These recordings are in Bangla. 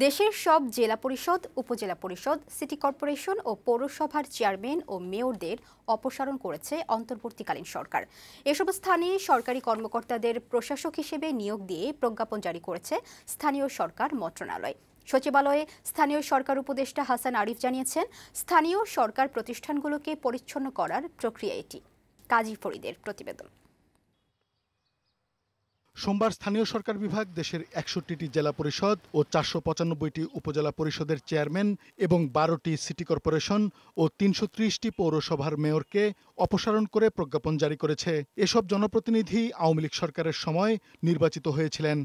দেশের সব জেলা পরিষদ, উপজেলা পরিষদ, সিটি কর্পোরেশন ও পৌরসভার চেয়ারম্যান ও মেয়রদের অপসারণ করেছে অন্তর্বর্তীকালীন সরকার। এসব স্থানে সরকারি কর্মকর্তাদের প্রশাসক হিসেবে নিয়োগ দিয়ে প্রজ্ঞাপন জারি করেছে স্থানীয় সরকার মন্ত্রণালয়। সচিবালয়ে স্থানীয় সরকার উপদেষ্টা হাসান আরিফ জানিয়েছেন, স্থানীয় সরকার প্রতিষ্ঠানগুলোকে পরিচ্ছন্ন করার প্রক্রিয়া এটি। কাজী ফরিদের প্রতিবেদন। সোমবার স্থানীয় সরকার বিভাগ দেশের ৬১টি জেলা পরিষদ ও ৪৯৫টি উপজেলা পরিষদের চেয়ারম্যান এবং ১২টি সিটি কর্পোরেশন ও ৩৩০টি পৌরসভার মেয়রকে অপসারণ করে প্রজ্ঞাপন জারি করেছে। এসব জনপ্রতিনিধি আওয়ামী লীগ সরকারের সময় নির্বাচিত হয়েছিলেন।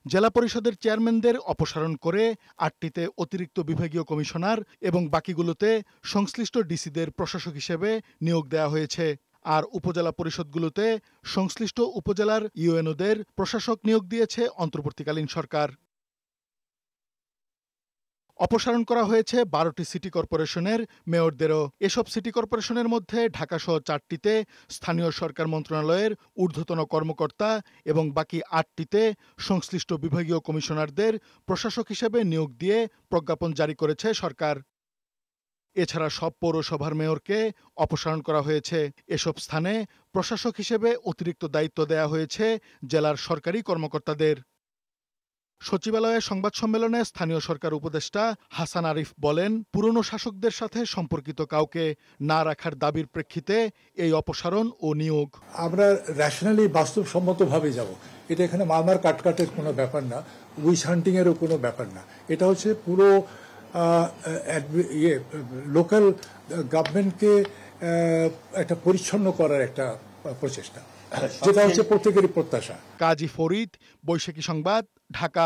জেলা পরিষদের চেয়ারম্যানদের অপসারণ করে ৮টিতে অতিরিক্ত বিভাগীয় কমিশনার এবং বাকিগুলোতে সংশ্লিষ্ট ডিসিদের প্রশাসক হিসেবে নিয়োগ দেওয়া হয়েছে। আর উপজেলা পরিষদগুলোতে সংশ্লিষ্ট উপজেলার ইউএনওদের প্রশাসক নিয়োগ দিয়েছে অন্তর্বর্তীকালীন সরকার। অপসারণ করা হয়েছে ১২টি সিটি কর্পোরেশনের মেয়রদেরও। এসব সিটি কর্পোরেশনের মধ্যে ঢাকাসহ ৪টিতে স্থানীয় সরকার মন্ত্রণালয়ের ঊর্ধ্বতন কর্মকর্তা এবং বাকি ৮টিতে সংশ্লিষ্ট বিভাগীয় কমিশনারদের প্রশাসক হিসেবে নিয়োগ দিয়ে প্রজ্ঞাপন জারি করেছে সরকার। এছাড়া সব পৌরসভার মেয়রকে অপসারণ করা হয়েছে। এসব স্থানে প্রশাসক হিসেবে অতিরিক্ত দায়িত্ব দেওয়া হয়েছে জেলার সরকারি কর্মকর্তাদের। সচিবালয়ে সংবাদ সম্মেলনে স্থানীয় সরকার উপদেষ্টা হাসান আরিফ বলেন, পুরনো শাসকদের সাথে সম্পর্কিত কাউকে না রাখার দাবির প্রেক্ষিতে এই অপসারণ ও নিয়োগ। আমরা ন্যাশনালি বাস্তবসম্মতভাবে যাব। এটা এখানে মারমার কাটকাটের কোনো ব্যাপার না, উইচ হান্টিং এরও কোনো ব্যাপার না। এটা হচ্ছে পুরো লোকাল গভর্নমেন্টকে একটা পরিচ্ছন্ন করার একটা প্রচেষ্টা, যেটা হচ্ছে প্রত্যেকেরই প্রত্যাশা। কাজী ফরিদ, বৈশাখী সংবাদ, ঢাকা।